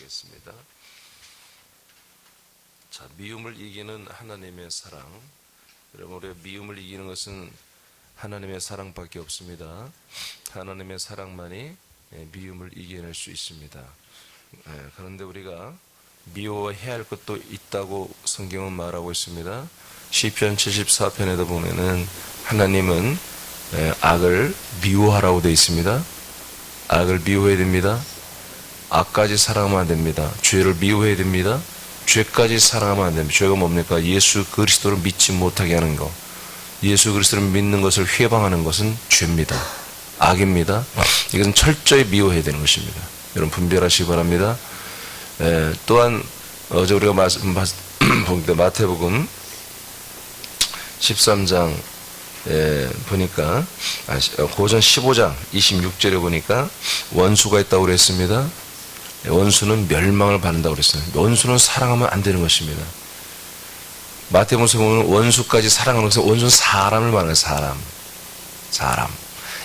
하겠습니다. 자, 미움을 이기는 하나님의 사랑. 여러분, 우리가 미움을 이기는 것은 하나님의 사랑밖에 없습니다. 하나님의 사랑만이 미움을 이겨낼 수 있습니다. 그런데 우리가 미워해야 할 것도 있다고 성경은 말하고 있습니다. 시편 74편에도 보면은 하나님은 악을 미워하라고 되어 있습니다. 악을 미워해야 됩니다. 악까지 사랑하면 안 됩니다. 죄를 미워해야 됩니다. 죄까지 사랑하면 안 됩니다. 죄가 뭡니까? 예수 그리스도를 믿지 못하게 하는 것. 예수 그리스도를 믿는 것을 회방하는 것은 죄입니다. 악입니다. 이것은 철저히 미워해야 되는 것입니다. 여러분 분별하시기 바랍니다. 또한 어제 우리가 마태복음 13장 보니까 고전 15장 26절에 보니까 원수가 있다고 그랬습니다. 원수는 멸망을 받는다고 그랬어요. 원수는 사랑하면 안 되는 것입니다. 마태복음에서 보면 원수까지 사랑하는 것은 원수는 사람을 말하는 사람.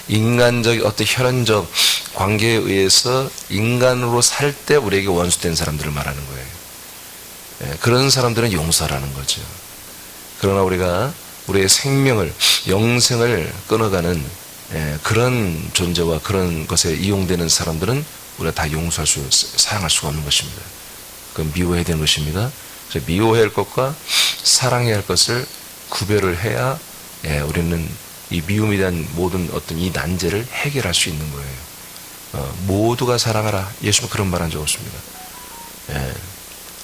인간적 어떤 혈연적 관계에 의해서 인간으로 살 때 우리에게 원수된 사람들을 말하는 거예요. 그런 사람들은 용서라는 거죠. 그러나 우리가 우리의 생명을, 영생을 끊어가는 그런 존재와 그런 것에 이용되는 사람들은 우리가 다 용서할 사랑할 수가 없는 것입니다. 그건 미워해야 되는 것입니다. 그래서 미워해야 할 것과 사랑해야 할 것을 구별을 해야 우리는 이 미움에 대한 모든 어떤 이 난제를 해결할 수 있는 거예요. 모두가 사랑하라. 예수님은 그런 말 한 적 없습니다.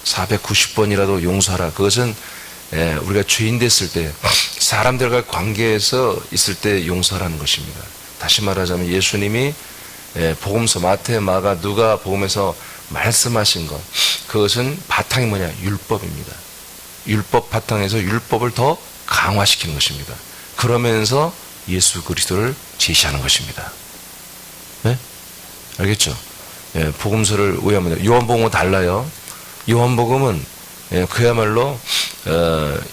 490번이라도 용서하라. 그것은 우리가 죄인 됐을 때 사람들과 관계에서 있을 때 용서하라는 것입니다. 다시 말하자면 예수님이 복음서 마태, 마가, 누가 복음에서 말씀하신 것, 그것은 바탕이 뭐냐? 율법입니다. 율법 바탕에서 율법을 더 강화시키는 것입니다. 그러면서 예수 그리스도를 제시하는 것입니다. 네? 알겠죠? 복음서를 의하면 요한복음은 달라요. 요한복음은 그야말로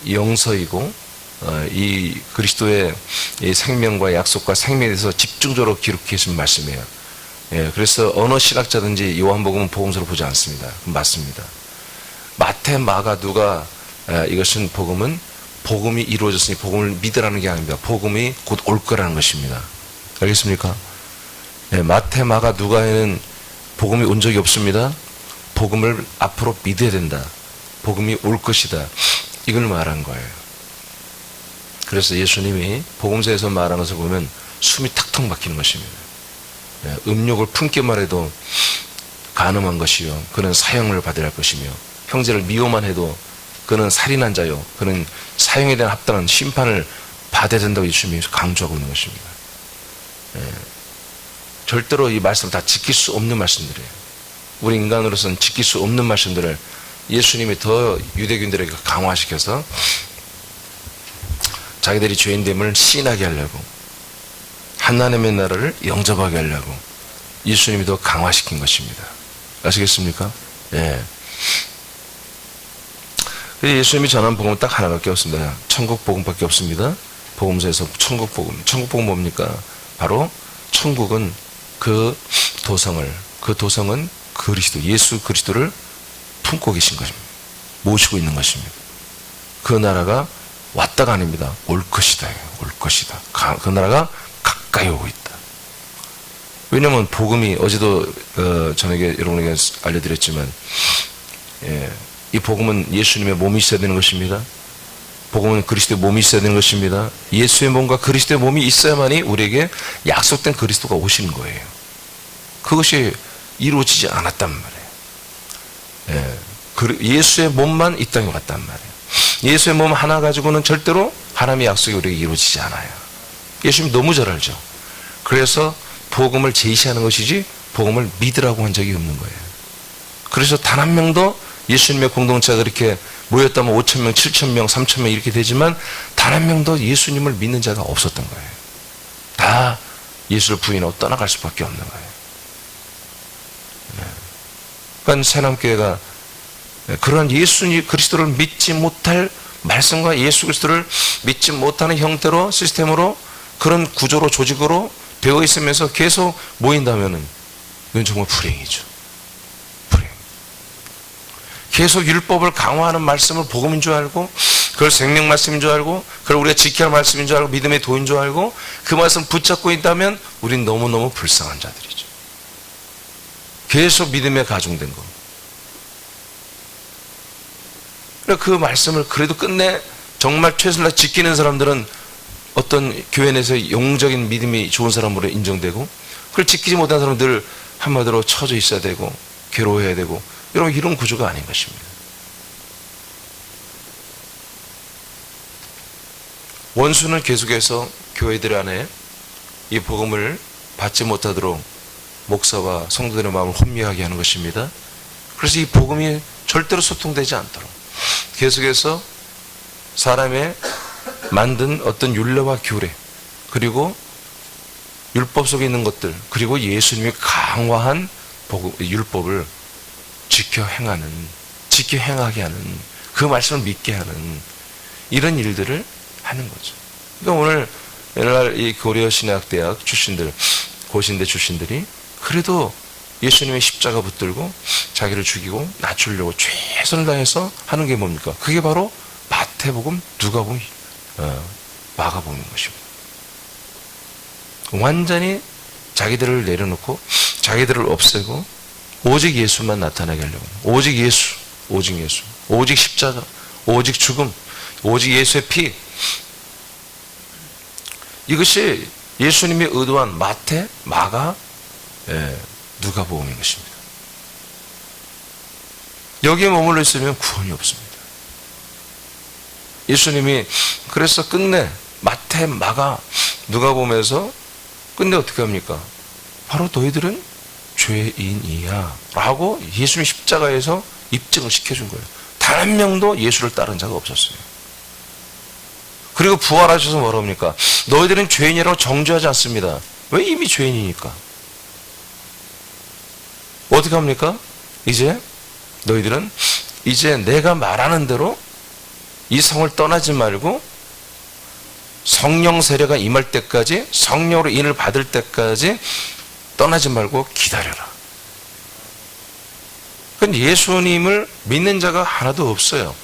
영서이고 이 그리스도의 이 생명과 약속과 생명에 대해서 집중적으로 기록해 주신 말씀이에요. 그래서 어느 신학자든지 요한복음은 복음서로 보지 않습니다. 맞습니다. 마태, 마가, 누가 이것은 복음이 이루어졌으니 복음을 믿으라는 게 아닙니다. 복음이 곧 올 거라는 것입니다. 알겠습니까? 마태, 마가, 누가에는 복음이 온 적이 없습니다. 복음을 앞으로 믿어야 된다. 복음이 올 것이다. 이걸 말한 거예요. 그래서 예수님이 복음서에서 말한 것을 보면 숨이 탁탁 막히는 것입니다. 음욕을 품기만 해도 간음한 것이요. 그는 사형을 받아야 할 것이며 형제를 미워만 해도 그는 살인한 자요. 그는 사형에 대한 합당한 심판을 받아야 된다고 예수님이 강조하고 있는 것입니다. 절대로 이 말씀을 다 지킬 수 없는 말씀들이에요. 우리 인간으로서는 지킬 수 없는 말씀들을 예수님이 더 유대인들에게 강화시켜서 자기들이 죄인됨을 시인하게 하려고, 하나님의 나라를 영접하게 하려고 예수님이 더 강화시킨 것입니다. 아시겠습니까? 예수님이 전한 복음은 딱 하나밖에 없습니다. 천국 복음밖에 없습니다. 복음서에서 천국 복음 뭡니까? 바로 천국은 그 도성은 그리스도, 예수 그리스도를 품고 계신 것입니다. 모시고 있는 것입니다. 그 나라가 왔다가 아닙니다. 올 것이다. 올 것이다. 그 나라가 가까이 오고 있다. 왜냐하면 복음이 어제도 저녁에 여러분에게 알려드렸지만 이 복음은 예수님의 몸이 있어야 되는 것입니다. 복음은 그리스도의 몸이 있어야 되는 것입니다. 예수의 몸과 그리스도의 몸이 있어야만이 우리에게 약속된 그리스도가 오시는 거예요. 그것이 이루어지지 않았단 말이에요. 예수의 몸만 이 땅에 왔단 말이에요. 예수의 몸 하나 가지고는 절대로 하나님의 약속이 우리에게 이루어지지 않아요. 예수님 너무 잘 알죠. 그래서 복음을 제시하는 것이지 복음을 믿으라고 한 적이 없는 거예요. 그래서 단 한 명도 예수님의 공동체가 그렇게 모였다면 5,000명, 7,000명, 3,000명 이렇게 되지만 단 한 명도 예수님을 믿는 자가 없었던 거예요. 다 예수를 부인하고 떠나갈 수밖에 없는 거예요. 그러니까 새남교회가 그러한 예수 그리스도를 믿지 못할 말씀과 예수 그리스도를 믿지 못하는 형태로 시스템으로 그런 구조로 조직으로 되어 있으면서 계속 모인다면은 이건 정말 불행이죠. 불행. 계속 율법을 강화하는 말씀을 복음인 줄 알고, 그걸 생명 말씀인 줄 알고, 그걸 우리가 지켜야 할 말씀인 줄 알고, 믿음의 도인 줄 알고, 그 말씀 붙잡고 있다면 우린 너무너무 불쌍한 자들이죠. 계속 믿음에 가중된 거. 그 말씀을 그래도 끝내 정말 최선을 다해 지키는 사람들은 어떤 교회 내에서 영적인 믿음이 좋은 사람으로 인정되고, 그걸 지키지 못한 사람들 한마디로 처져 있어야 되고 괴로워해야 되고, 여러분 이런 구조가 아닌 것입니다. 원수는 계속해서 교회들 안에 이 복음을 받지 못하도록 목사와 성도들의 마음을 혼미하게 하는 것입니다. 그래서 이 복음이 절대로 소통되지 않도록 계속해서 사람의 만든 어떤 율례와 규례, 그리고 율법 속에 있는 것들, 그리고 예수님이 강화한 율법을 지켜 행하게 하는, 그 말씀을 믿게 하는 이런 일들을 하는 거죠. 그러니까 오늘 옛날 이 고려신학대학 출신들, 고신대 출신들이 그래도 예수님의 십자가 붙들고 자기를 죽이고 낮추려고 최선을 다해서 하는 게 뭡니까? 그게 바로 마태복음, 누가복음, 마가복음인 것입니다. 완전히 자기들을 내려놓고 자기들을 없애고 오직 예수만 나타나게 하려고, 오직 예수, 오직 예수, 오직 십자가, 오직 죽음, 오직 예수의 피, 이것이 예수님이 의도한 마태, 마가, 누가복음인 것입니다. 여기에 머물러 있으면 구원이 없습니다. 예수님이 그래서 끝내 마태, 마가, 누가복음에서 끝내 어떻게 합니까? 바로 너희들은 죄인이야 라고 예수님이 십자가에서 입증을 시켜준 거예요. 단 한 명도 예수를 따른 자가 없었어요. 그리고 부활하셔서 뭐라고 합니까? 너희들은 죄인이라고 정죄하지 않습니다. 왜? 이미 죄인이니까. 어떻게 합니까? 이제 너희들은 이제 내가 말하는 대로 이 성을 떠나지 말고 성령 세례가 임할 때까지, 성령으로 인을 받을 때까지 떠나지 말고 기다려라. 그건 예수님을 믿는 자가 하나도 없어요.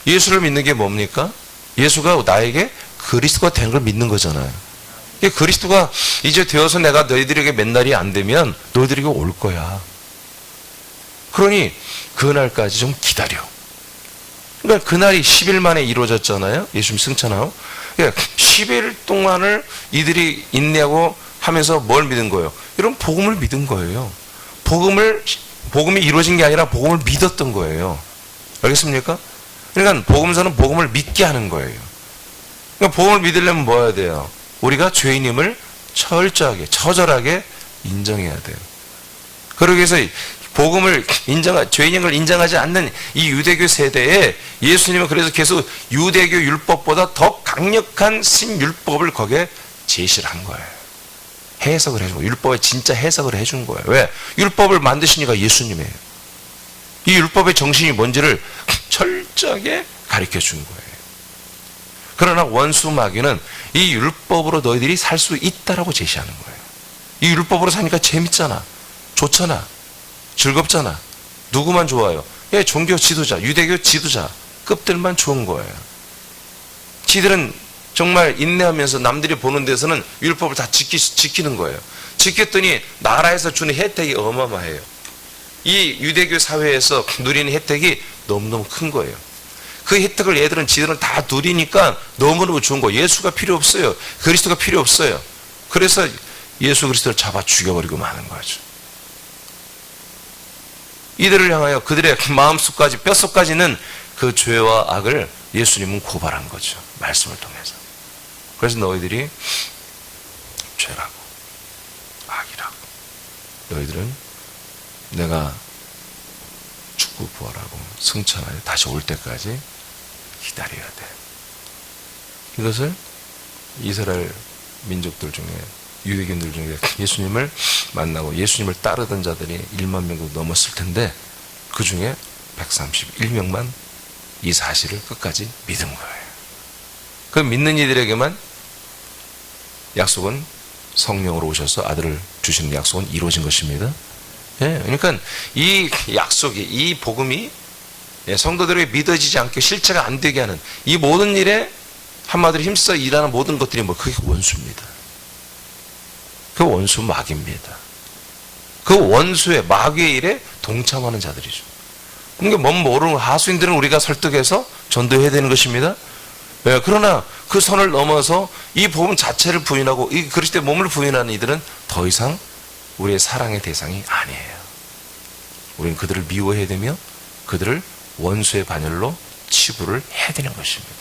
예수를 믿는 게 뭡니까? 예수가 나에게 그리스도가 된 걸 믿는 거잖아요. 그리스도가 이제 되어서 내가 너희들에게 맨날이 안 되면 너희들에게 올 거야. 그러니 그날까지 좀 기다려. 그러니까 그날이 10일 만에 이루어졌잖아요. 예수님 승천하고. 그러니까 10일 동안을 이들이 인내하고 하면서 뭘 믿은 거예요? 이런 복음을 믿은 거예요. 복음이 이루어진 게 아니라 복음을 믿었던 거예요. 알겠습니까? 그러니까 복음서는 복음을 믿게 하는 거예요. 그러니까 복음을 믿으려면 뭐 해야 돼요? 우리가 죄인임을 철저하게, 처절하게 인정해야 돼요. 그러기 위해서 복음을 죄인인 걸 인정하지 않는 이 유대교 세대에 예수님은 그래서 계속 유대교 율법보다 더 강력한 신율법을 거기에 제시를 한 거예요. 해석을 해준 거예요. 율법의 진짜 해석을 해준 거예요. 왜? 율법을 만드시니까 예수님이에요. 이 율법의 정신이 뭔지를 철저하게 가르쳐 준 거예요. 그러나 원수 마귀는 이 율법으로 너희들이 살 수 있다라고 제시하는 거예요. 이 율법으로 사니까 재밌잖아, 좋잖아, 즐겁잖아. 누구만 좋아요? 종교 지도자, 유대교 지도자 급들만 좋은 거예요. 지들은 정말 인내하면서 남들이 보는 데서는 율법을 다 지키는 거예요. 지켰더니 나라에서 주는 혜택이 어마어마해요. 이 유대교 사회에서 누리는 혜택이 너무너무 큰 거예요. 그 혜택을 지들은 다 누리니까 너무너무 좋은 거예요. 예수가 필요 없어요. 그리스도가 필요 없어요. 그래서 예수 그리스도를 잡아 죽여버리고 마는 거죠. 이들을 향하여 그들의 마음속까지, 뼛속까지는 그 죄와 악을 예수님은 고발한 거죠. 말씀을 통해서. 그래서 너희들이 죄라고, 악이라고, 너희들은 내가 죽고 부활하고 승천하여 다시 올 때까지 기다려야 돼. 이것을 이스라엘 민족들 중에, 유대인들 중에 예수님을 만나고 예수님을 따르던 자들이 1만 명도 넘었을 텐데 그 중에 131명만 이 사실을 끝까지 믿은 거예요. 그 믿는 이들에게만 약속은, 성령으로 오셔서 아들을 주시는 약속은 이루어진 것입니다. 예, 그러니까 이 약속이, 이 복음이 성도들에게 믿어지지 않게 실체가 안 되게 하는 이 모든 일에 한마디로 힘써 일하는 모든 것들이 그게 원수입니다. 그 원수 마귀입니다. 그 원수의 마귀의 일에 동참하는 자들이죠. 그러니까 뭔 모르는 하수인들은 우리가 설득해서 전도해야 되는 것입니다. 그러나 그 선을 넘어서 이 복음 자체를 부인하고 이 그리스도의 몸을 부인하는 이들은 더 이상 우리의 사랑의 대상이 아니에요. 우리는 그들을 미워해야 되며 그들을 원수의 반열로 치부를 해야 되는 것입니다.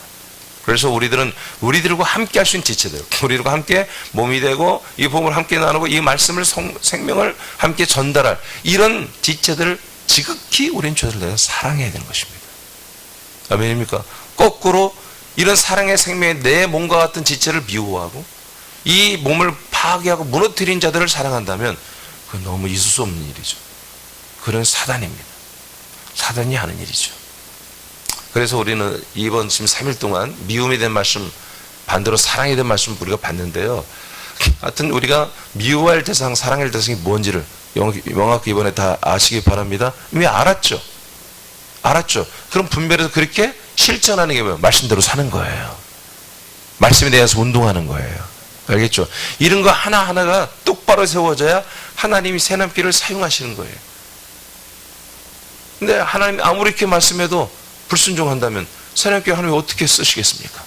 그래서 우리들은 우리들과 함께 할 수 있는 지체들, 우리들과 함께 몸이 되고 이 복음을 함께 나누고 이 말씀을 생명을 함께 전달할 이런 지체들을 지극히 우리는 저들을 내가 사랑해야 되는 것입니다. 아멘입니까? 거꾸로 이런 사랑의 생명에 내 몸과 같은 지체를 미워하고 이 몸을 파괴하고 무너뜨린 자들을 사랑한다면 그건 너무 있을 수 없는 일이죠. 그런 사단입니다. 사단이 하는 일이죠. 그래서 우리는 이번 지금 3일 동안 미움에 대한 말씀, 반대로 사랑에 대한 말씀 우리가 봤는데요. 하여튼 우리가 미워할 대상, 사랑할 대상이 뭔지를 명확히 이번에 다 아시기 바랍니다. 이미 알았죠. 알았죠. 그럼 분별해서 그렇게 실천하는 게 뭐예요? 말씀대로 사는 거예요. 말씀에 대해서 운동하는 거예요. 알겠죠? 이런 거 하나하나가 똑바로 세워져야 하나님이 새남길을 사용하시는 거예요. 근데 하나님 아무리 이렇게 말씀해도 불순종한다면 새남길 하나님이 어떻게 쓰시겠습니까?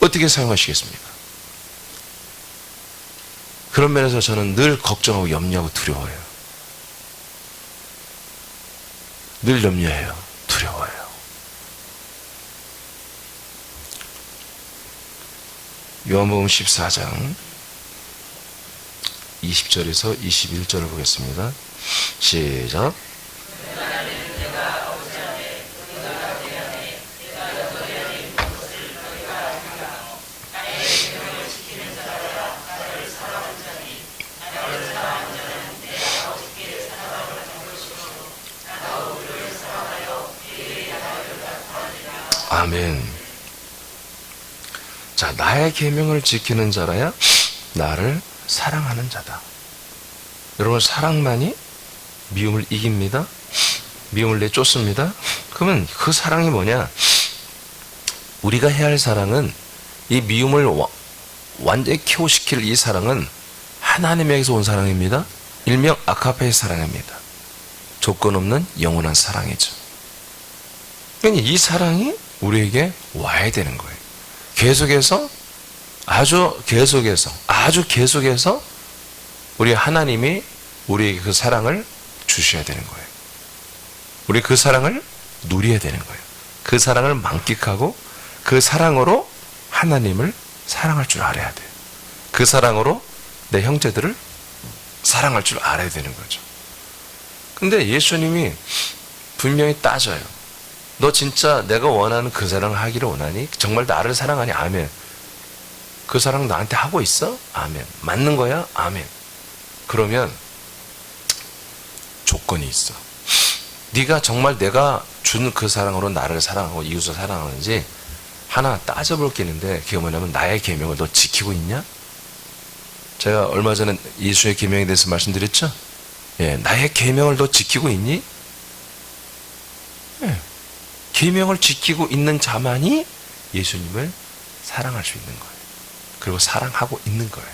어떻게 사용하시겠습니까? 그런 면에서 저는 늘 걱정하고 염려하고 두려워요. 늘 염려해요. 두려워요. 요한복음 14장 20절에서 21절을 보겠습니다. 시작. 아멘. 자, 나의 계명을 지키는 자라야 나를 사랑하는 자다. 여러분, 사랑만이 미움을 이깁니다. 미움을 내쫓습니다. 그러면 그 사랑이 뭐냐? 우리가 해야 할 사랑은 이 미움을 완전히 큐어시킬 이 사랑은 하나님에게서 온 사랑입니다. 일명 아카페의 사랑입니다. 조건 없는 영원한 사랑이죠. 그러니까 이 사랑이 우리에게 와야 되는 거예요. 계속해서 아주 계속해서 우리 하나님이 우리에게 그 사랑을 주셔야 되는 거예요. 우리 그 사랑을 누려야 되는 거예요. 그 사랑을 만끽하고 그 사랑으로 하나님을 사랑할 줄 알아야 돼요. 그 사랑으로 내 형제들을 사랑할 줄 알아야 되는 거죠. 근데 예수님이 분명히 따져요. 너 진짜 내가 원하는 그 사랑을 하기를 원하니? 정말 나를 사랑하니? 아멘. 그 사랑 나한테 하고 있어? 아멘. 맞는 거야? 아멘. 그러면 조건이 있어. 네가 정말 내가 준 그 사랑으로 나를 사랑하고 이웃을 사랑하는지 하나 따져볼 게 있는데 그게 뭐냐면 나의 계명을 너 지키고 있냐? 제가 얼마 전에 예수의 계명에 대해서 말씀드렸죠? 예, 나의 계명을 너 지키고 있니? 예. 계명을 지키고 있는 자만이 예수님을 사랑할 수 있는 거예요. 그리고 사랑하고 있는 거예요.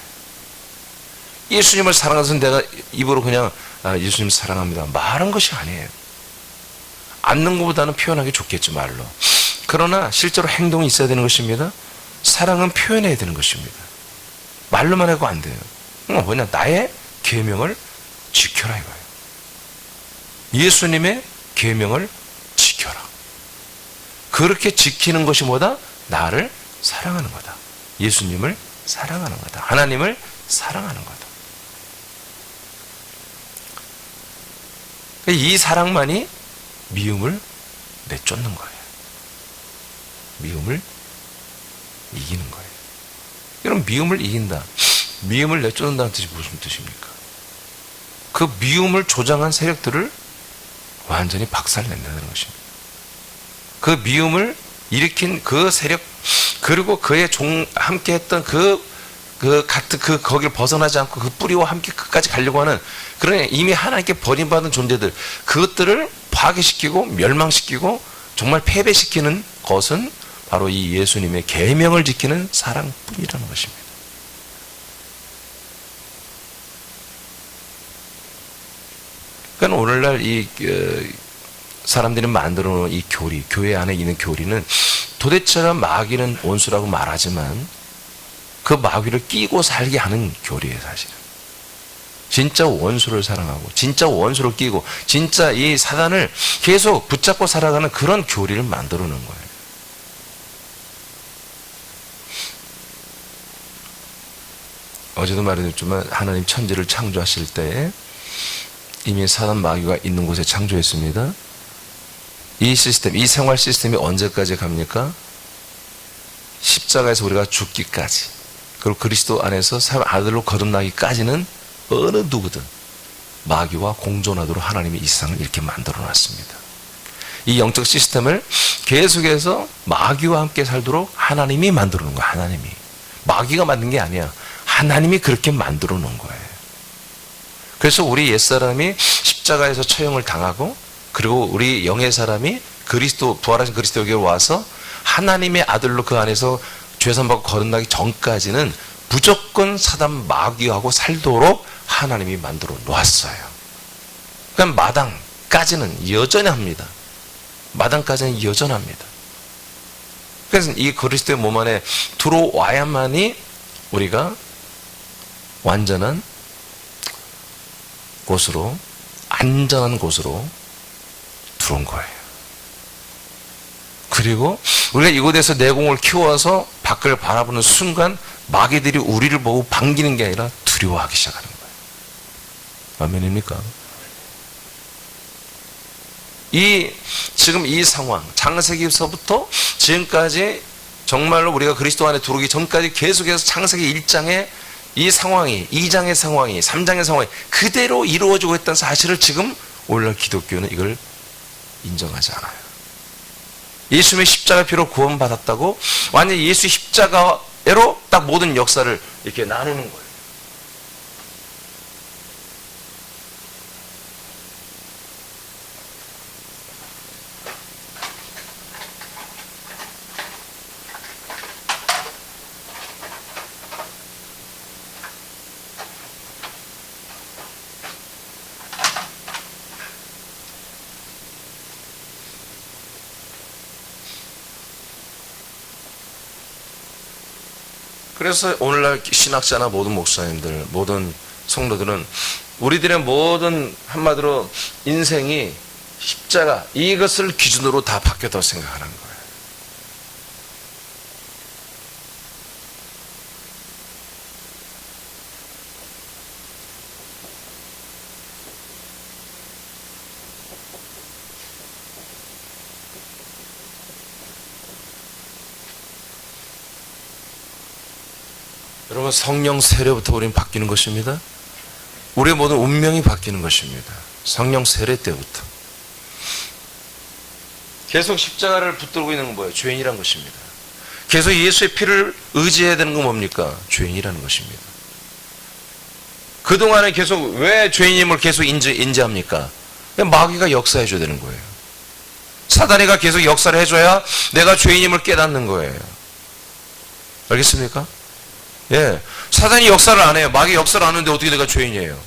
예수님을 사랑해서 내가 입으로 그냥 예수님 사랑합니다 말한 것이 아니에요. 않는 것보다는 표현하기 좋겠죠, 말로. 그러나 실제로 행동이 있어야 되는 것입니다. 사랑은 표현해야 되는 것입니다. 말로만 하고 안 돼요. 뭐냐, 나의 계명을 지켜라 이거예요. 예수님의 계명을 지켜라. 그렇게 지키는 것이 뭐다? 나를 사랑하는 거다. 예수님을 사랑하는 거다. 하나님을 사랑하는 거다. 이 사랑만이 미움을 내쫓는 거예요. 미움을 이기는 거예요. 여러분, 미움을 이긴다. 미움을 내쫓는다는 뜻이 무슨 뜻입니까? 그 미움을 조장한 세력들을 완전히 박살낸다는 것입니다. 그 미움을 일으킨 그 세력, 그리고 그의 함께 했던 거기를 벗어나지 않고 그 뿌리와 함께 끝까지 가려고 하는 그런 이미 하나님께 버림받은 존재들, 그것들을 파괴시키고 멸망시키고 정말 패배시키는 것은 바로 이 예수님의 계명을 지키는 사랑뿐이라는 것입니다. 그러니까 오늘날 이 사람들이 만들어 놓은 이 교리, 교회 안에 있는 교리는 도대체가 마귀는 원수라고 말하지만 그 마귀를 끼고 살게 하는 교리예요, 사실은. 진짜 원수를 사랑하고 진짜 원수를 끼고 진짜 이 사단을 계속 붙잡고 살아가는 그런 교리를 만들어 놓은 거예요. 어제도 말했지만 하나님 천지를 창조하실 때 이미 사단 마귀가 있는 곳에 창조했습니다. 이 시스템, 이 생활 시스템이 언제까지 갑니까? 십자가에서 우리가 죽기까지, 그리고 그리스도 안에서 아들로 거듭나기까지는 어느 누구든 마귀와 공존하도록 하나님이 이 세상을 이렇게 만들어 놨습니다. 이 영적 시스템을 계속해서 마귀와 함께 살도록 하나님이 만들어 놓은 거예요. 하나님이. 마귀가 만든 게 아니야. 하나님이 그렇게 만들어 놓은 거예요. 그래서 우리 옛사람이 십자가에서 처형을 당하고, 그리고 우리 영의 사람이 그리스도, 부활하신 그리스도에게 와서 하나님의 아들로 그 안에서 죄산받고 거듭나기 전까지는 무조건 사단 마귀하고 살도록 하나님이 만들어 놓았어요. 그러니까 마당까지는 여전히 합니다. 마당까지는 여전합니다. 그래서 이 그리스도의 몸 안에 들어와야만이 우리가 완전한 곳으로, 안전한 곳으로 들어온 거예요. 그리고 우리가 이곳에서 내공을 키워서 밖을 바라보는 순간 마귀들이 우리를 보고 반기는 게 아니라 두려워하기 시작하는 거예요. 아멘입니까? 지금 이 상황, 창세기서부터 지금까지 정말로 우리가 그리스도 안에 들어오기 전까지 계속해서 창세기 1장의 이 상황이, 2장의 상황이, 3장의 상황이 그대로 이루어지고 있다는 사실을 지금 오늘날 기독교는 이걸 인정하지 않아요. 예수님의 십자가 피로 구원받았다고 완전히 예수 십자가로 딱 모든 역사를 이렇게 나누는 거예요. 그래서 오늘날 신학자나 모든 목사님들, 모든 성도들은 우리들의 모든 한마디로 인생이 십자가, 이것을 기준으로 다 바뀌었다고 생각하는 거예요. 여러분, 성령 세례부터 우리는 바뀌는 것입니다. 우리의 모든 운명이 바뀌는 것입니다. 성령 세례 때부터. 계속 십자가를 붙들고 있는 건 뭐예요? 죄인이란 것입니다. 계속 예수의 피를 의지해야 되는 건 뭡니까? 죄인이라는 것입니다. 그동안에 계속 왜 죄인임을 계속 인지합니까? 마귀가 역사해줘야 되는 거예요. 사단이가 계속 역사를 해줘야 내가 죄인임을 깨닫는 거예요. 알겠습니까? 예, 사단이 역사를 안 해요. 마귀 역사를 안 하는데 어떻게 내가 죄인이에요?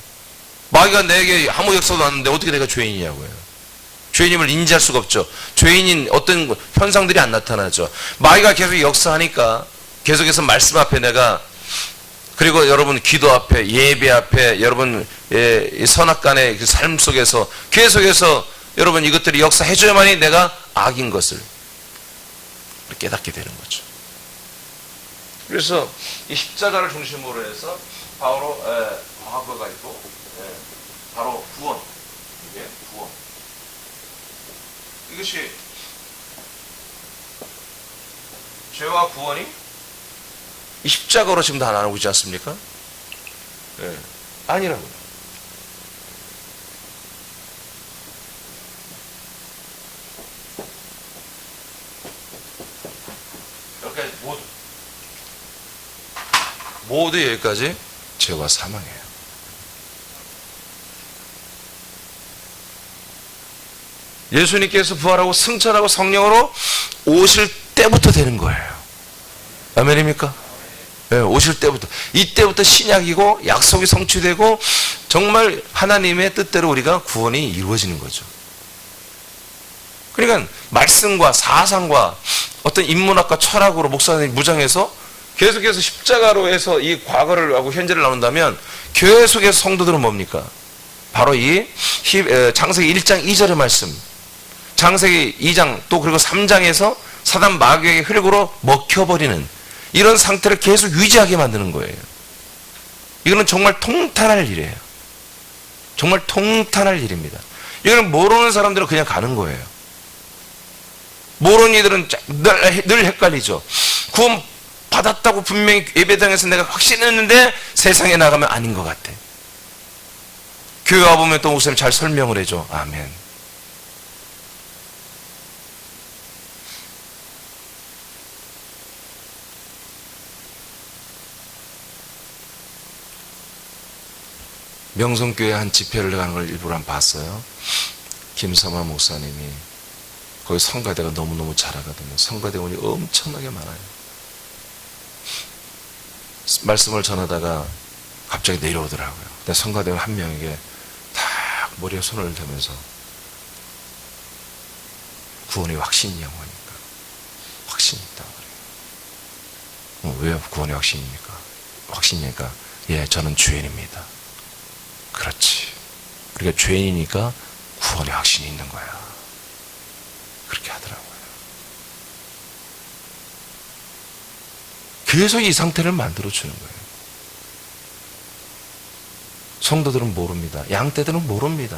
마귀가 내게 아무 역사도 안 하는데 어떻게 내가 죄인이냐고요. 죄인임을 인지할 수가 없죠. 죄인인 어떤 현상들이 안 나타나죠. 마귀가 계속 역사하니까 계속해서 말씀 앞에 내가, 그리고 여러분 기도 앞에, 예배 앞에, 여러분 선악간의 그 삶 속에서 계속해서 여러분 이것들이 역사해줘야만이 내가 악인 것을 깨닫게 되는 거죠. 그래서 이 십자가를 중심으로 해서 바로 과거가 있고, 바로 구원, 이게 구원. 이것이 죄와 구원이 이 십자가로 지금 다 나누고 있지 않습니까? 예, 아니라고요. 여기까지 모두 여기까지 죄와 사망이에요. 예수님께서 부활하고 승천하고 성령으로 오실 때부터 되는 거예요. 아멘입니까? 네, 오실 때부터. 이때부터 신약이고 약속이 성취되고 정말 하나님의 뜻대로 우리가 구원이 이루어지는 거죠. 그러니까 말씀과 사상과 어떤 인문학과 철학으로 목사님이 무장해서 계속해서 십자가로 해서 이 과거를 하고 현재를 나눈다면 교회 속의 성도들은 뭡니까? 바로 이 창세기 1장 2절의 말씀, 창세기 2장 또 그리고 3장에서 사단 마귀의 흙으로 먹혀버리는 이런 상태를 계속 유지하게 만드는 거예요. 이거는 정말 통탄할 일이에요. 정말 통탄할 일입니다. 이거는 모르는 사람들은 그냥 가는 거예요. 모르는 이들은 늘 헷갈리죠. 구원 받았다고 분명히 예배당에서 내가 확신했는데 세상에 나가면 아닌 것 같아. 교회 와보면 또 목사님 잘 설명을 해줘. 아멘. 명성교회 한 집회를 가는 걸 일부러 한번 봤어요. 김성화 목사님이 거기 성가대가 너무너무 잘하거든요. 성가대원이 엄청나게 많아요. 말씀을 전하다가 갑자기 내려오더라고요. 근데 성가대원 한 명에게 탁 머리에 손을 대면서 구원의 확신이냐고 하니까 확신이 있다고 그래요. 왜 구원의 확신입니까? 확신이니까 예, 저는 죄인입니다. 그렇지. 우리가 죄인이니까 구원의 확신이 있는 거야. 그렇게 하더라고요. 계속 이 상태를 만들어주는 거예요. 성도들은 모릅니다. 양떼들은 모릅니다.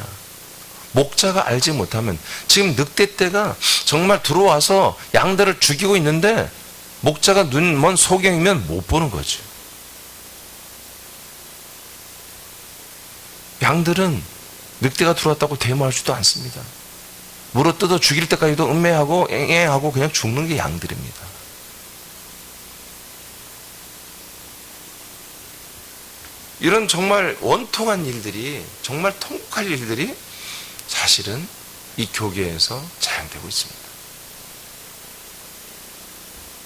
목자가 알지 못하면 지금 늑대 떼가 정말 들어와서 양들을 죽이고 있는데 목자가 눈 먼 소경이면 못 보는 거죠. 양들은 늑대가 들어왔다고 대모하지도 않습니다. 물어뜯어 죽일 때까지도 음매하고 앵앵하고 그냥 죽는 게 양들입니다. 이런 정말 원통한 일들이, 정말 통곡할 일들이 사실은 이 교계에서 자행되고 있습니다.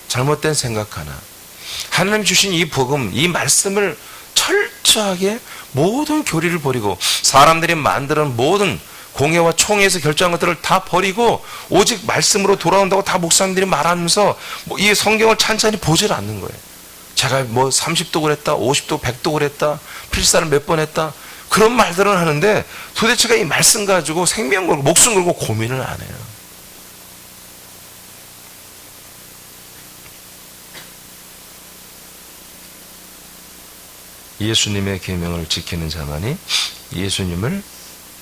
잘못된 생각 하나, 하나님 주신 이 복음, 이 말씀을 철저하게 모든 교리를 버리고 사람들이 만드는 모든 공예와 총회에서 결정한 것들을 다 버리고 오직 말씀으로 돌아온다고 다 목사님들이 말하면서 이 성경을 찬찬히 보질 않는 거예요. 제가 30도 그랬다, 50도, 100도 그랬다, 필사를 몇 번 했다, 그런 말들은 하는데 도대체가 이 말씀 가지고 생명 걸고 목숨 걸고 고민을 안 해요. 예수님의 계명을 지키는 자만이 예수님을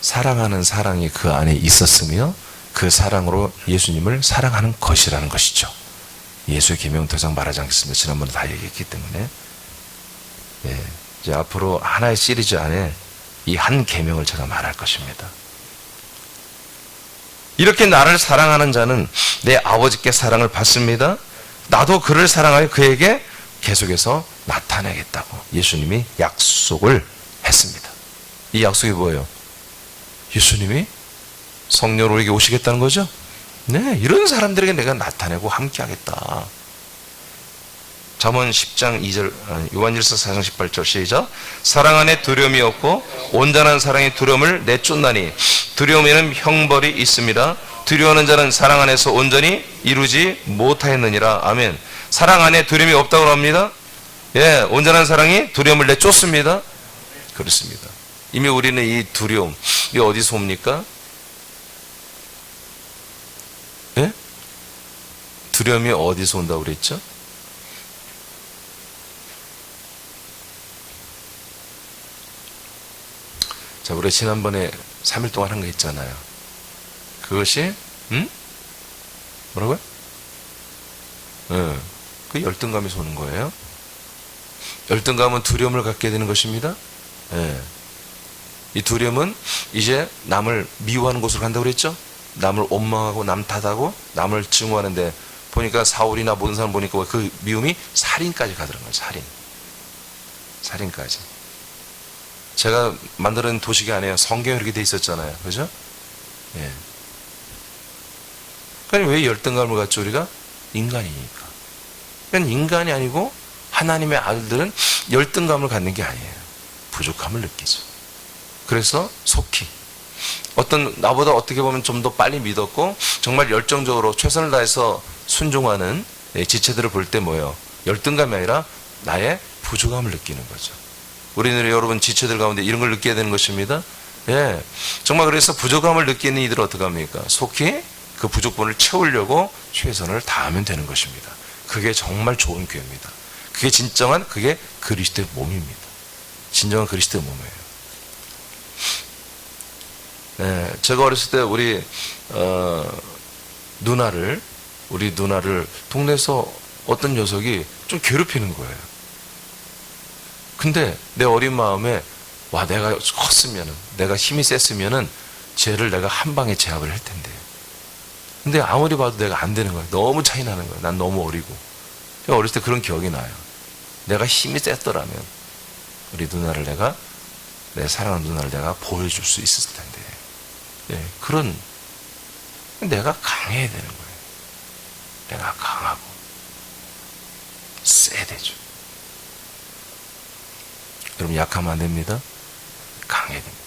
사랑하는 사랑이 그 안에 있었으며 그 사랑으로 예수님을 사랑하는 것이라는 것이죠. 예수의 계명은 더 이상 말하지 않겠습니다. 지난번에 다 얘기했기 때문에. 예, 이제 앞으로 하나의 시리즈 안에 이 한 계명을 제가 말할 것입니다. 이렇게 나를 사랑하는 자는 내 아버지께 사랑을 받습니다. 나도 그를 사랑하여 그에게 계속해서 나타내겠다고 예수님이 약속을 했습니다. 이 약속이 뭐예요? 예수님이 성령으로 우리에게 오시겠다는 거죠? 네, 이런 사람들에게 내가 나타내고 함께 하겠다. 잠언 10장 2절, 요한일서 4장 18절 시작. 사랑 안에 두려움이 없고 온전한 사랑이 두려움을 내쫓나니 두려움에는 형벌이 있습니다. 두려워하는 자는 사랑 안에서 온전히 이루지 못하였느니라. 아멘. 사랑 안에 두려움이 없다고 합니다. 예, 온전한 사랑이 두려움을 내쫓습니다. 그렇습니다. 이미 우리는 이 두려움, 이게 어디서 옵니까? 예? 두려움이 어디서 온다고 그랬죠? 자, 우리 지난번에 3일 동안 한 거 있잖아요. 그것이, 뭐라고요? 예, 그 열등감에서 오는 거예요. 열등감은 두려움을 갖게 되는 것입니다. 예. 이 두려움은 이제 남을 미워하는 곳으로 간다고 그랬죠? 남을 원망하고 남 탓하고 남을 증오하는데 보니까 사울이나 모든 사람 보니까 그 미움이 살인까지 가더라는 거예요. 살인까지. 제가 만드는 도시기 안에 성경에 이렇게 돼 있었잖아요. 그죠? 예. 그러니까 왜 열등감을 갖죠? 우리가 인간이니까. 그러니까 인간이 아니고 하나님의 아들들은 열등감을 갖는 게 아니에요. 부족함을 느끼죠. 그래서 속히 어떤 나보다 어떻게 보면 좀 더 빨리 믿었고 정말 열정적으로 최선을 다해서 순종하는 지체들을 볼 때 뭐예요? 열등감이 아니라 나의 부족함을 느끼는 거죠. 우리는 여러분 지체들 가운데 이런 걸 느껴야 되는 것입니다. 예, 정말 그래서 부족함을 느끼는 이들은 어떻게 합니까? 속히 그 부족분을 채우려고 최선을 다하면 되는 것입니다. 그게 정말 좋은 교회입니다. 그게 진정한 그게 그리스도의 몸입니다. 진정한 그리스도의 몸이에요. 네, 제가 어렸을 때 우리 누나를 동네에서 어떤 녀석이 좀 괴롭히는 거예요. 근데 내 어린 마음에 와 내가 컸으면은 내가 힘이 셌으면은 쟤를 내가 한 방에 제압을 할 텐데. 근데 아무리 봐도 내가 안 되는 거야. 너무 차이 나는 거야. 난 너무 어리고. 어렸을 때 그런 기억이 나요. 내가 힘이 셌더라면 우리 누나를 내 사랑하는 누나를 내가 보여줄 수 있었을 텐데. 예, 내가 강해야 되는 거예요. 내가 강하고 세야 되죠. 여러분 약하면 안 됩니다. 강해야 됩니다.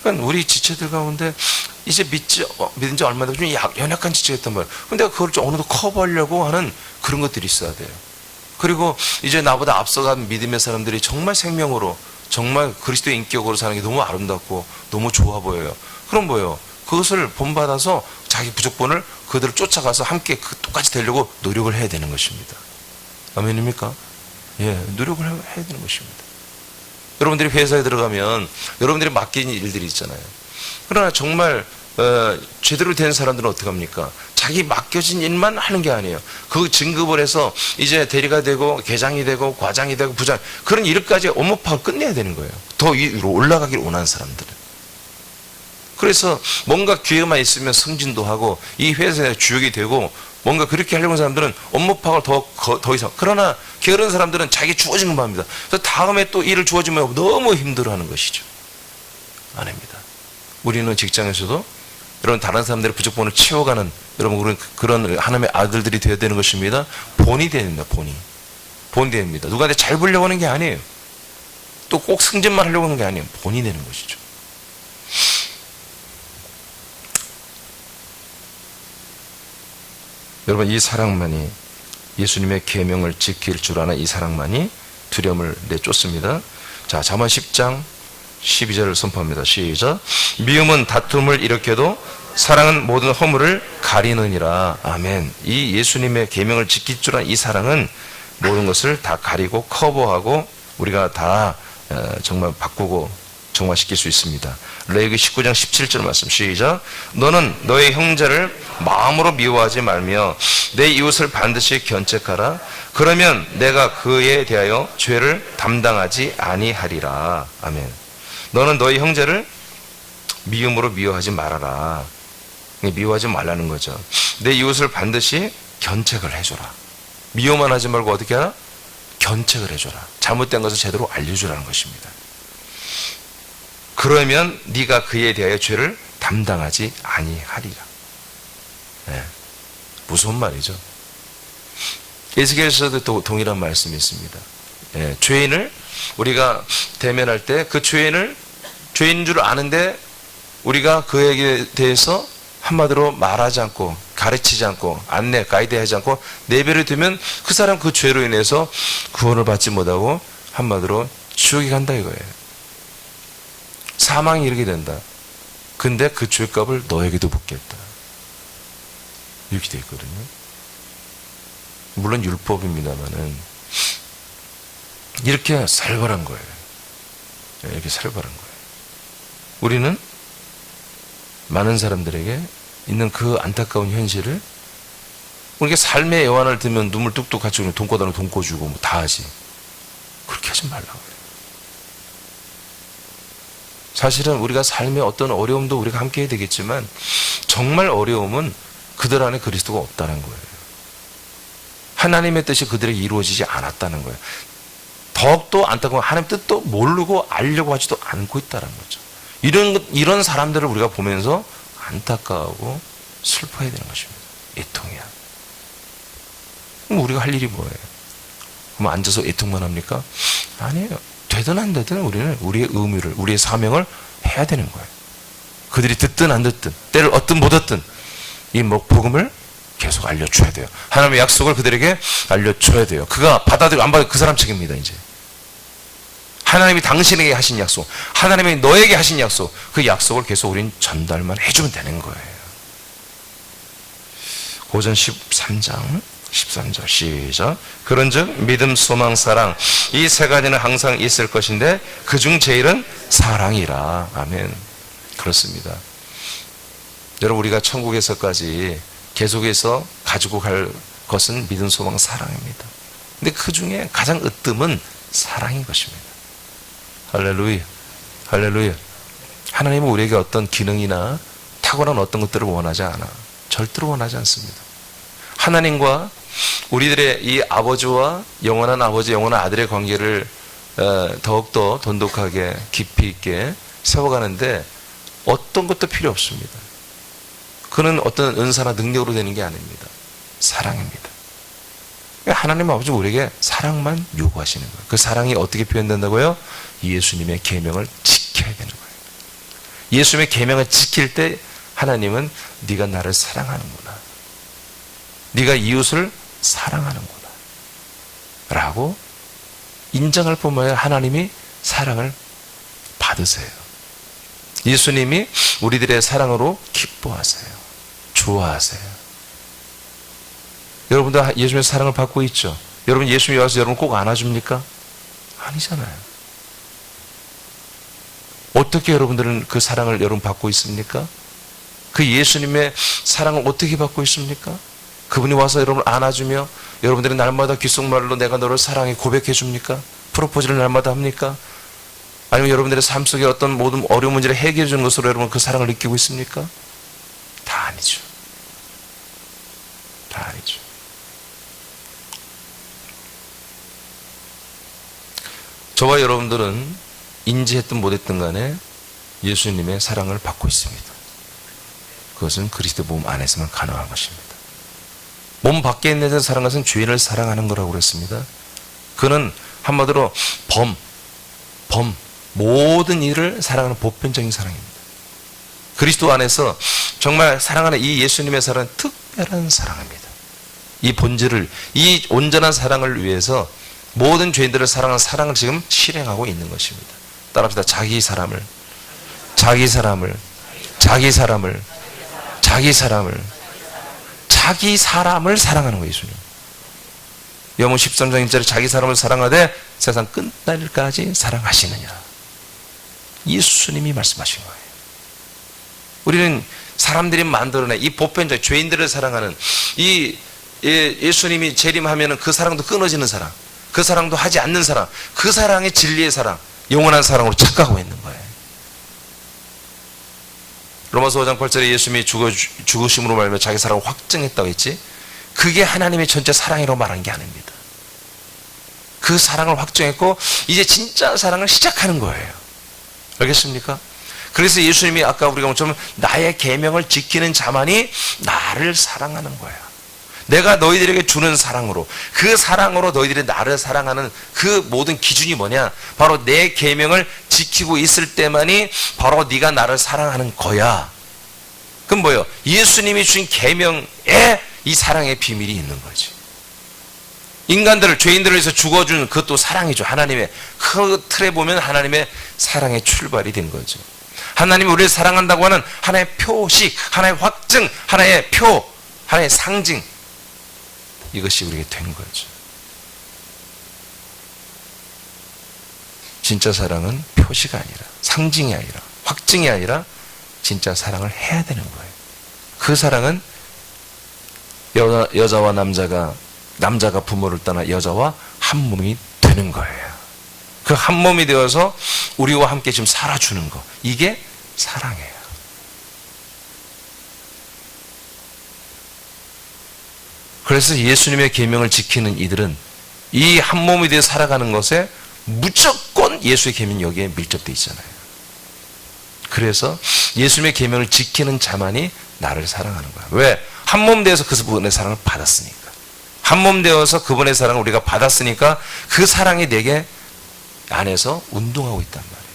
그러니까 우리 지체들 가운데 이제 믿은 지 얼마 되고 좀 연약한 지체가 있단 말이에요. 근데 내가 그걸 좀 어느 정도 커버하려고 하는 그런 것들이 있어야 돼요. 그리고 이제 나보다 앞서간 믿음의 사람들이 정말 생명으로 정말 그리스도의 인격으로 사는 게 너무 아름답고 너무 좋아 보여요. 그럼 뭐예요? 그것을 본받아서 자기 부족분을 그들을 쫓아가서 함께 똑같이 되려고 노력을 해야 되는 것입니다. 아멘입니까? 예, 노력을 해야 되는 것입니다. 여러분들이 회사에 들어가면 여러분들이 맡긴 일들이 있잖아요. 그러나 정말 제대로 된 사람들은 어떻게 합니까? 자기 맡겨진 일만 하는 게 아니에요. 그 진급을 해서 이제 대리가 되고 계장이 되고 과장이 되고 부장 그런 일까지 업무 파악을 끝내야 되는 거예요. 더 위로 올라가길 원하는 사람들은. 그래서 뭔가 기회만 있으면 승진도 하고 이 회사의 주역이 되고 뭔가 그렇게 하려고 하는 사람들은 업무 파악을 더 이상. 그러나 게으른 사람들은 자기 주어진 것만 합니다. 그래서 다음에 또 일을 주어지면 너무 힘들어하는 것이죠. 아닙니다. 우리는 직장에서도 여러분 다른 사람들의 부족분을 채워가는 여러분 그런 하나님의 아들들이 되어야 되는 것입니다. 본이 되야 됩니다. 본이 됩니다. 누구한테 잘 보려고 하는 게 아니에요. 또 꼭 승진만 하려고 하는 게 아니에요. 본이 되는 것이죠. 여러분 이 사랑만이 예수님의 계명을 지킬 줄 아는 이 사랑만이 두려움을 내쫓습니다. 자, 잠언 10장 12절을 선포합니다. 시작. 미움은 다툼을 일으켜도 사랑은 모든 허물을 가리느니라. 아멘. 이 예수님의 계명을 지킬 줄 아는 이 사랑은 모든 것을 다 가리고 커버하고 우리가 다 정말 바꾸고 정화시킬 수 있습니다. 레위기 19장 17절 말씀 시작. 너는 너의 형제를 마음으로 미워하지 말며 내 이웃을 반드시 견책하라. 그러면 내가 그에 대하여 죄를 담당하지 아니하리라. 아멘. 너는 너의 형제를 미움으로 미워하지 말아라. 미워하지 말라는 거죠. 내 이웃을 반드시 견책을 해줘라. 미워만 하지 말고 어떻게 하라? 견책을 해줘라. 잘못된 것을 제대로 알려주라는 것입니다. 그러면 네가 그에 대하여 죄를 담당하지 아니하리라. 네. 무서운 말이죠. 에스겔서도 동일한 말씀이 있습니다. 네. 죄인을 우리가 대면할 때 그 죄인 줄 아는데 우리가 그에게 대해서 한마디로 말하지 않고 가르치지 않고 안내 가이드하지 않고 내버려 두면 그 사람 그 죄로 인해서 구원을 받지 못하고 한마디로 지옥에 간다 이거예요. 사망이 이르게 된다. 근데 그 죄값을 너에게도 묻겠다. 이렇게 되어 있거든요. 물론 율법입니다만은 이렇게 살벌한 거예요. 이렇게 살벌한 거예요. 우리는 많은 사람들에게 있는 그 안타까운 현실을 우리가 삶의 애환을 들면 눈물 뚝뚝 같이 오면 돈 꿔달라고 돈 꿔주고 뭐 다 하지. 그렇게 하지 말라고. 사실은 우리가 삶의 어떤 어려움도 우리가 함께 해야 되겠지만 정말 어려움은 그들 안에 그리스도가 없다는 거예요. 하나님의 뜻이 그들에게 이루어지지 않았다는 거예요. 더욱더 안타까운 하나님의 뜻도 모르고 알려고 하지도 않고 있다는 거죠. 이런 사람들을 우리가 보면서 안타까워하고 슬퍼해야 되는 것입니다. 애통이야. 그럼 우리가 할 일이 뭐예요? 그럼 앉아서 애통만 합니까? 아니에요. 되든 안 되든 우리는 우리의 의무를, 우리의 사명을 해야 되는 거예요. 그들이 듣든 안 듣든, 때를 얻든 못 얻든 이 복음을 계속 알려줘야 돼요. 하나님의 약속을 그들에게 알려줘야 돼요. 그가 받아들이고 안 받아들이고 그 사람 책임입니다. 이제 하나님이 당신에게 하신 약속, 하나님이 너에게 하신 약속, 그 약속을 계속 우리는 전달만 해주면 되는 거예요. 고전 13장 13절 시작. 그런즉 믿음, 소망, 사랑 이 세 가지는 항상 있을 것인데 그중 제일은 사랑이라. 아멘. 그렇습니다. 여러분, 우리가 천국에서까지 계속해서 가지고 갈 것은 믿음, 소망, 사랑입니다. 근데 그 중에 가장 으뜸은 사랑인 것입니다. 할렐루야, 할렐루야. 하나님은 우리에게 어떤 기능이나 탁월한 어떤 것들을 원하지 않아. 절대로 원하지 않습니다. 하나님과 우리들의 이 아버지와 영원한 아버지, 영원한 아들의 관계를 더욱더 돈독하게 깊이 있게 세워가는데 어떤 것도 필요 없습니다. 그는 어떤 은사나 능력으로 되는 게 아닙니다. 사랑입니다. 하나님 아버지 우리에게 사랑만 요구하시는 거예요. 그 사랑이 어떻게 표현된다고요? 예수님의 계명을 지켜야 되는 거예요. 예수님의 계명을 지킬 때 하나님은 네가 나를 사랑하는구나, 네가 이웃을 사랑하는구나 라고 인정할 뿐만 아니라 하나님이 사랑을 받으세요. 예수님이 우리들의 사랑으로 기뻐하세요. 좋아하세요. 여러분도 예수님의 사랑을 받고 있죠? 여러분 예수님이 와서 여러분 꼭 안아줍니까? 아니잖아요. 어떻게 여러분들은 그 사랑을 여러분 받고 있습니까? 그 예수님의 사랑을 어떻게 받고 있습니까? 그분이 와서 여러분을 안아주며 여러분들이 날마다 귓속말로 내가 너를 사랑해 고백해 줍니까? 프로포즈를 날마다 합니까? 아니면 여러분들의 삶 속에 어떤 모든 어려운 문제를 해결해 주는 것으로 여러분 그 사랑을 느끼고 있습니까? 다 아니죠. 다 아니죠. 저와 여러분들은 인지했든 못했든 간에 예수님의 사랑을 받고 있습니다. 그것은 그리스도 몸 안에서만 가능한 것입니다. 몸 밖에 있는 사랑 것은 죄인을 사랑하는 거라고 그랬습니다. 그는 한마디로 모든 일을 사랑하는 보편적인 사랑입니다. 그리스도 안에서 정말 사랑하는 이 예수님의 사랑은 특별한 사랑입니다. 이 본질을, 이 온전한 사랑을 위해서 모든 죄인들을 사랑하는 사랑을 지금 실행하고 있는 것입니다. 따라합시다. 자기 사람을 사랑하는 거예요. 예수님. 요한복음 13장 1절에 자기 사람을 사랑하되 세상 끝날까지 사랑하시느냐. 예수님이 말씀하신 거예요. 우리는 사람들이 만들어낸 이 보편적 죄인들을 사랑하는 이 예수님이 재림하면 그 사랑도 끊어지는 사랑, 그 사랑도 하지 않는 사랑, 그 사랑이 진리의 사랑, 영원한 사랑으로 착각하고 있는 거예요. 로마서 5장 8절에 예수님이 죽으심으로 말하며 자기 사랑을 확증했다고 했지, 그게 하나님의 전체 사랑이라고 말한 게 아닙니다. 그 사랑을 확증했고 이제 진짜 사랑을 시작하는 거예요. 알겠습니까? 그래서 예수님이 아까 우리가 보면 나의 계명을 지키는 자만이 나를 사랑하는 거야. 내가 너희들에게 주는 사랑으로, 그 사랑으로 너희들이 나를 사랑하는 그 모든 기준이 뭐냐? 바로 내 계명을 지키고 있을 때만이 바로 네가 나를 사랑하는 거야. 그럼 뭐예요? 예수님이 주신 계명에 이 사랑의 비밀이 있는 거지. 인간들을, 죄인들을 위해서 죽어준 그것도 사랑이죠. 하나님의 그 틀에 보면 하나님의 사랑의 출발이 된 거죠. 하나님이 우리를 사랑한다고 하는 하나의 표식, 하나의 확증, 하나의 표, 하나의 상징, 이것이 우리에게 된 거죠. 진짜 사랑은 표시가 아니라, 상징이 아니라, 확증이 아니라 진짜 사랑을 해야 되는 거예요. 그 사랑은 여자와 남자가 부모를 떠나 여자와 한 몸이 되는 거예요. 그 한 몸이 되어서 우리와 함께 지금 살아주는 거, 이게 사랑이에요. 그래서 예수님의 계명을 지키는 이들은 이 한 몸이 되어 살아가는 것에 무조건 예수의 계명이 여기에 밀접되어 있잖아요. 그래서 예수님의 계명을 지키는 자만이 나를 사랑하는 거야. 왜? 한 몸 되어서 그분의 사랑을 받았으니까. 한 몸 되어서 그분의 사랑을 우리가 받았으니까 그 사랑이 내게 안에서 운동하고 있단 말이에요.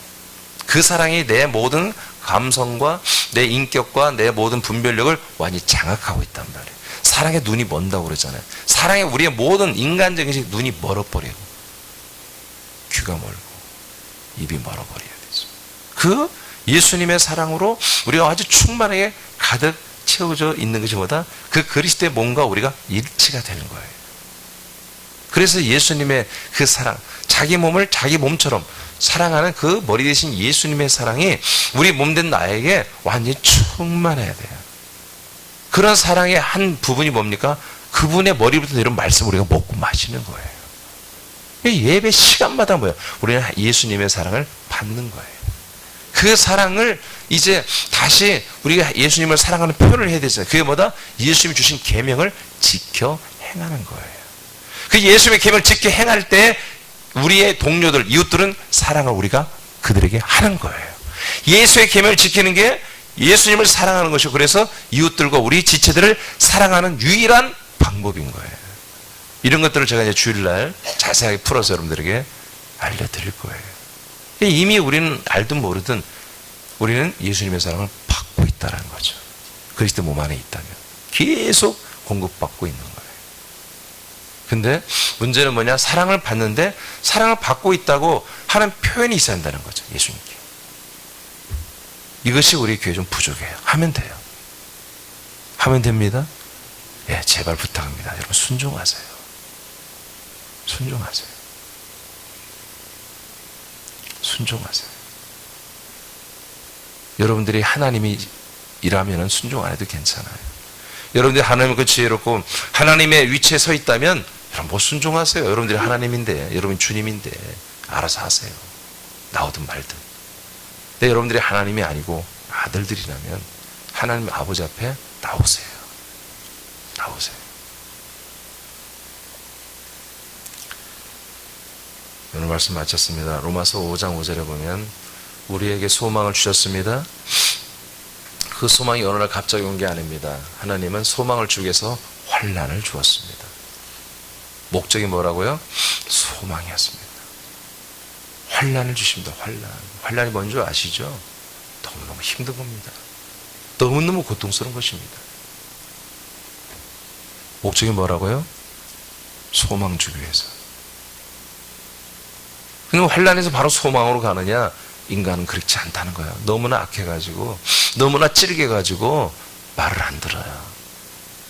그 사랑이 내 모든 감성과 내 인격과 내 모든 분별력을 완전히 장악하고 있단 말이에요. 사랑에 눈이 먼다고 그러잖아요. 사랑에 우리의 모든 인간적인 눈이 멀어버리고 귀가 멀고 입이 멀어버려야 되죠. 그 예수님의 사랑으로 우리가 아주 충만하게 가득 채워져 있는 것이 뭐다? 그 그리스도의 몸과 우리가 일치가 되는 거예요. 그래서 예수님의 그 사랑, 자기 몸을 자기 몸처럼 사랑하는 그 머리 대신 예수님의 사랑이 우리 몸된 나에게 완전히 충만해야 돼요. 그런 사랑의 한 부분이 뭡니까? 그분의 머리부터 내려온 말씀 우리가 먹고 마시는 거예요. 예배 시간마다 뭐예요? 우리는 예수님의 사랑을 받는 거예요. 그 사랑을 이제 다시 우리가 예수님을 사랑하는 표현을 해야 되잖아요. 그게 뭐다? 예수님이 주신 계명을 지켜 행하는 거예요. 그 예수님의 계명을 지켜 행할 때 우리의 동료들, 이웃들은 사랑을 우리가 그들에게 하는 거예요. 예수의 계명을 지키는 게 예수님을 사랑하는 것이고, 그래서 이웃들과 우리 지체들을 사랑하는 유일한 방법인 거예요. 이런 것들을 제가 이제 주일날 자세하게 풀어서 여러분들에게 알려드릴 거예요. 이미 우리는 알든 모르든 우리는 예수님의 사랑을 받고 있다는 거죠. 그리스도 몸 안에 있다면 계속 공급받고 있는 거예요. 근데 문제는 뭐냐? 사랑을 받는데 사랑을 받고 있다고 하는 표현이 있어야 한다는 거죠. 예수님께. 이것이 우리 교회 좀 부족해요. 하면 돼요. 하면 됩니다. 예, 제발 부탁합니다. 여러분 순종하세요. 순종하세요. 순종하세요. 여러분들이 하나님이 일하면 순종 안 해도 괜찮아요. 여러분들이 하나님은 그 지혜롭고 하나님의 위치에 서 있다면 여러분 뭐 순종하세요. 여러분들이 하나님인데, 여러분이 주님인데 알아서 하세요. 나오든 말든. 근데 여러분들이 하나님이 아니고 아들들이라면 하나님 아버지 앞에 나오세요. 나오세요. 오늘 말씀 마쳤습니다. 로마서 5장 5절에 보면 우리에게 소망을 주셨습니다. 그 소망이 어느 날 갑자기 온 게 아닙니다. 하나님은 소망을 주기 위해서 환난을 주었습니다. 목적이 뭐라고요? 소망이었습니다. 환난을 주십니다. 환난이 뭔지 아시죠? 너무너무 힘든 겁니다. 너무너무 고통스러운 것입니다. 목적이 뭐라고요? 소망 주기 위해서. 근데 환난에서 바로 소망으로 가느냐? 인간은 그렇지 않다는 거야. 너무나 악해가지고, 너무나 찔개가지고 말을 안 들어요.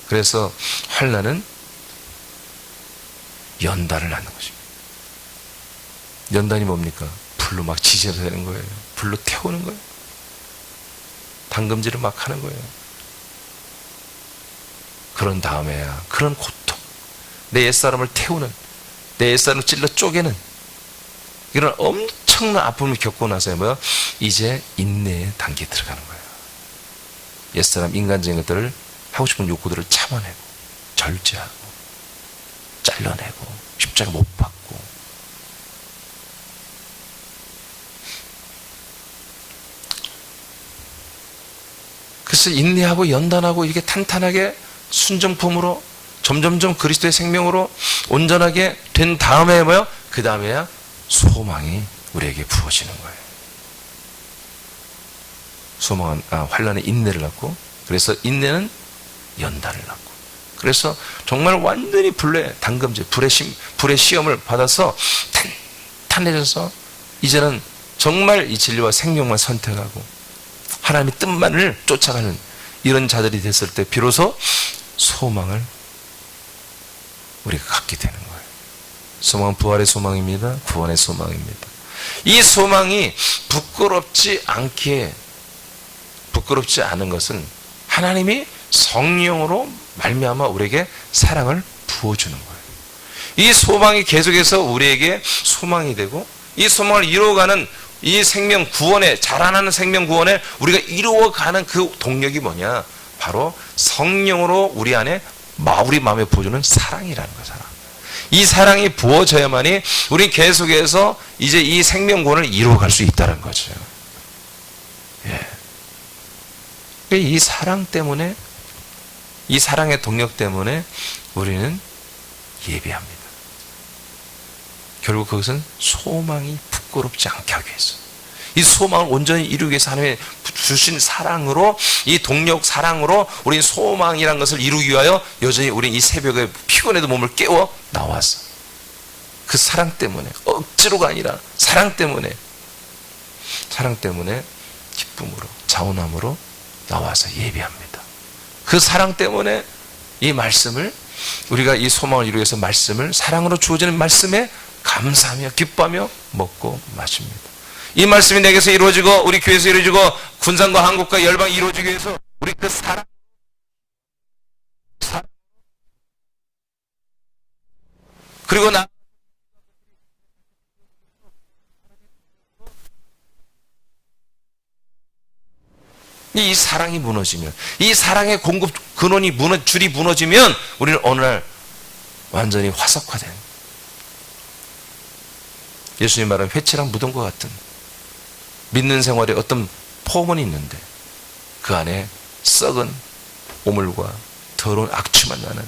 그래서 환난은 연단을 낳는 것입니다. 연단이 뭡니까? 불로 막 지져야 되는 거예요. 불로 태우는 거예요. 당금질을 막 하는 거예요. 그런 다음에야 그런 고통, 내 옛사람을 태우는, 내 옛사람을 찔러 쪼개는 이런 엄청난 아픔을 겪고 나서야 뭐야? 이제 인내의 단계에 들어가는 거예요. 옛사람 인간적인 것들을, 하고 싶은 욕구들을 참아내고 절제하고 잘라내고 십자가 못 박고. 그래서 인내하고 연단하고 이렇게 탄탄하게 순정품으로 점점점 그리스도의 생명으로 온전하게 된 다음에 뭐요? 그 다음에야 소망이 우리에게 부어지는 거예요. 소망은 환난의 인내를 낳고, 그래서 인내는 연단을 낳고, 그래서 정말 완전히 당금질, 불의 시험을 받아서 탄탄해져서 이제는 정말 이 진리와 생명만 선택하고 하나님의 뜻만을 쫓아가는 이런 자들이 됐을 때 비로소 소망을 우리가 갖게 되는 거예요. 소망은 부활의 소망입니다. 구원의 소망입니다. 이 소망이 부끄럽지 않은 것은 하나님이 성령으로 말미암아 우리에게 사랑을 부어주는 거예요. 이 소망이 계속해서 우리에게 소망이 되고, 이 소망을 이루어가는 이 생명 구원에, 자라나는 생명 구원에 우리가 이루어가는 그 동력이 뭐냐? 바로 성령으로 우리 안에, 우리 마음에 부어주는 사랑이라는 거예요. 사랑. 이 사랑이 부어져야만이 우리 계속해서 이제 이 생명 구원을 이루어갈 수 있다는 거죠. 예. 이 사랑 때문에, 이 사랑의 동력 때문에 우리는 예배합니다. 결국 그것은 소망이 부끄럽지 않게 하기 위해서, 이 소망을 온전히 이루기 위해서 하나님의 주신 사랑으로, 이 동력 사랑으로 우리는 소망이라는 것을 이루기 위하여 여전히 우리는 이 새벽에 피곤해도 몸을 깨워 나와서, 그 사랑 때문에, 억지로가 아니라 사랑 때문에 기쁨으로, 자원함으로 나와서 예배합니다. 그 사랑 때문에 이 말씀을, 우리가 이 소망을 이루기 위해서 말씀을, 사랑으로 주어지는 말씀에 감사하며 기뻐하며 먹고 마십니다. 이 말씀이 내게서 이루어지고 우리 교회에서 이루어지고 군산과 한국과 열방이 이루어지기 위해서 우리 그 사랑, 그리고 이 사랑이 무너지면, 이 사랑의 공급 근원이 줄이 무너지면 우리는 어느 날 완전히 화석화된, 예수님 말은 회칠한 무덤과 같은 믿는 생활에 어떤 포문이 있는데 그 안에 썩은 오물과 더러운 악취만 나는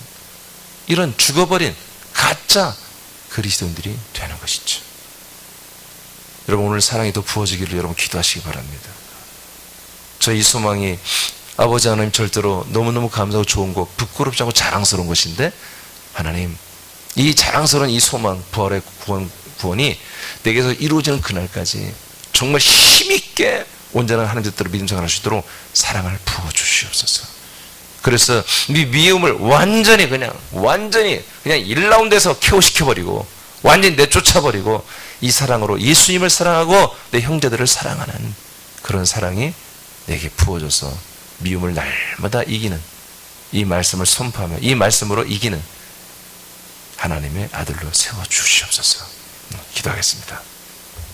이런 죽어버린 가짜 그리스도인들이 되는 것이죠. 여러분, 오늘 사랑이 더 부어지기를 여러분 기도하시기 바랍니다. 저희 소망이 아버지 하나님 절대로 너무너무 감사하고 좋은 거, 부끄럽지 않고 자랑스러운 것인데, 하나님 이 자랑스러운 이 소망, 부활의 구원이 내게서 이루어지는 그날까지 정말 힘있게 온전한 하나님 뜻대로 믿음 생활할 수 있도록 사랑을 부어주시옵소서. 그래서 이 미움을 완전히 그냥 1라운드에서 KO시켜버리고 완전히 내쫓아버리고 이 사랑으로 예수님을 사랑하고 내 형제들을 사랑하는 그런 사랑이 내게 부어져서 미움을 날마다 이기는, 이 말씀을 선포하며 이 말씀으로 이기는 하나님의 아들로 세워주시옵소서. 기도하겠습니다.